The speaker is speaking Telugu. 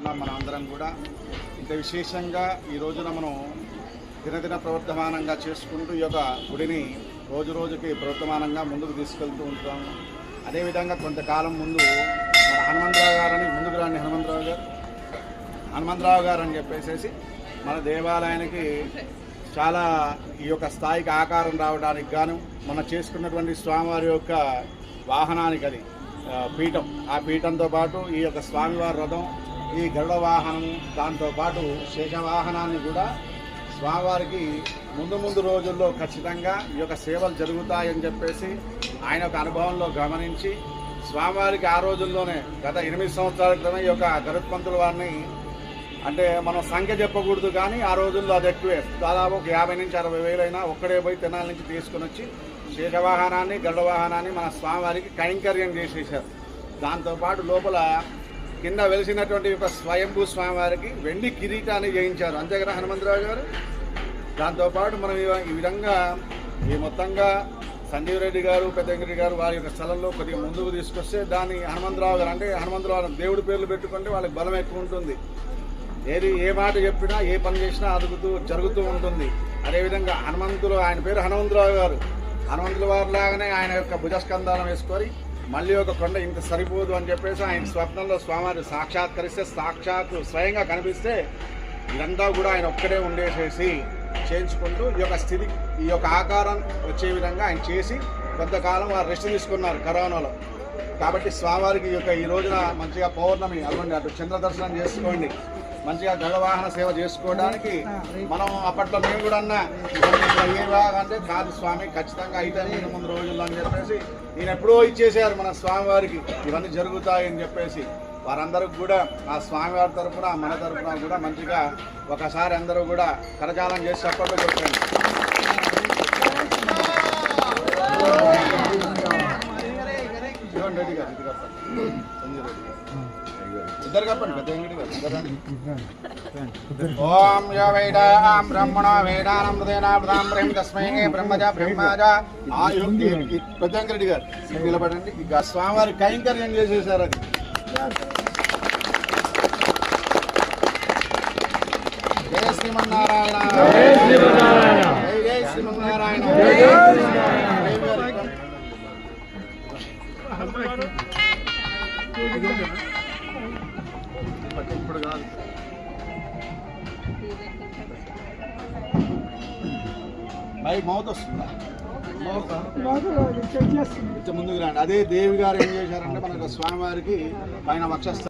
చేసుకుంటున్నాం మనం అందరం కూడా. ఇంత విశేషంగా ఈ రోజున మనం దినదిన ప్రవర్తమానంగా చేసుకుంటూ ఈ యొక్క గుడిని రోజు రోజుకి ప్రవర్తమానంగా ముందుకు తీసుకెళ్తూ ఉంటాము. అదేవిధంగా కొంతకాలం ముందు మన హనుమంతరావు గారని ముందుకు రాని హనుమంతరావు గారు అని చెప్పేసి మన దేవాలయానికి చాలా ఈ యొక్క స్థాయికి ఆకారం రావడానికి గాను మనం చేసుకున్నటువంటి స్వామివారి యొక్క వాహనానికి అది పీఠం, ఆ పీఠంతో పాటు ఈ యొక్క స్వామివారి రథం, ఈ గరుడ వాహనము, దాంతోపాటు శేషవాహనాన్ని కూడా స్వామివారికి ముందు రోజుల్లో ఖచ్చితంగా ఈ యొక్క సేవలు జరుగుతాయని చెప్పేసి ఆయన ఒక అనుభవంలో గమనించి స్వామివారికి ఆ రోజుల్లోనే గత 8 సంవత్సరాల క్రితం ఈ యొక్క గరుత్మంతుల వారిని, అంటే మనం సంఖ్య చెప్పకూడదు కానీ ఆ రోజుల్లో అది ఎక్కువే, దాదాపు ఒక 50 నుంచి 60 వేలైనా ఒక్కడే పోయి తెనాలి నుంచి తీసుకుని వచ్చి శేషవాహనాన్ని గరుడ వాహనాన్ని మన స్వామివారికి కైంకర్యం చేసేసారు. దాంతోపాటు లోపల కింద వెలిసినటువంటి ఒక స్వయంభూ స్వామివారికి వెండి కిరీటాన్ని చేయించారు, అంతే కదా హనుమంతరావు గారు. దాంతోపాటు మనం ఈ విధంగా ఈ మొత్తంగా సంజీవ్ రెడ్డి గారు, పెద్దంగిరెడ్డి గారు వారి యొక్క స్థలంలో కొద్దిగా ముందుకు తీసుకొస్తే దాన్ని హనుమంతరావు గారు, అంటే హనుమంతరావు దేవుడి పేర్లు పెట్టుకుంటే వాళ్ళకి బలం ఎక్కువ ఉంటుంది. ఏ మాట చెప్పినా ఏ పని చేసినా జరుగుతూ ఉంటుంది. అదేవిధంగా ఆయన పేరు హనుమంతరావు గారు. హనుమంతుల వారి లాగానే ఆయన యొక్క భుజస్కంధాలను వేసుకొని మళ్ళీ ఒక కొండ ఇంత సరిపోదు అని చెప్పేసి ఆయన స్వప్నంలో స్వామివారి సాక్షాత్కరిస్తే స్వయంగా కనిపిస్తే ఇదంతా కూడా ఆయన ఒక్కడే ఉండేసేసి చేయించుకుంటూ ఈ యొక్క ఆకారం వచ్చే విధంగా ఆయన చేసి కొంతకాలం వారు రెస్ట్ తీసుకున్నారు కరోనాలో. కాబట్టి స్వామివారికి ఈ రోజున మంచిగా పౌర్ణమి అవ్వండి, అటు చంద్ర దర్శనం చేసుకోండి, మంచిగా గరుడవాహన సేవ చేసుకోవడానికి మనం అప్పట్లో మేము కూడా అయ్యేవా అంటే కాదు స్వామి, ఖచ్చితంగా అయితే ముందు రోజుల్లో అని చెప్పేసి నేను ఎప్పుడో ఇచ్చేసారు మన స్వామివారికి, ఇవన్నీ జరుగుతాయని చెప్పేసి వారందరికి కూడా ఆ స్వామివారి తరఫున మన తరఫున కూడా మంచిగా ఒకసారి అందరూ కూడా కరచాలం చేసి చప్పట్లు చెప్పండి. రెడ్డి గారు ఇద్దరు చెప్పండి, పెద్ద ఓం యో వేదాం బ్రహ్మణో వేదానం తస్మై బ్రహ్మజ పెద్దంగిరెడ్డి గారు నిలబడండి. ఇక స్వామివారి కైంకర్యం చేసేసారు. అది జయ శ్రీమన్నారాయణ, జయ శ్రీమన్నారాయణ. ఇప్పుడు కాదు, మౌత్ వస్తుందా? ముందుకు రండి. అదే దేవి గారు ఏం చేశారంటే మనకు స్వామివారికి పైన వక్షస్థలం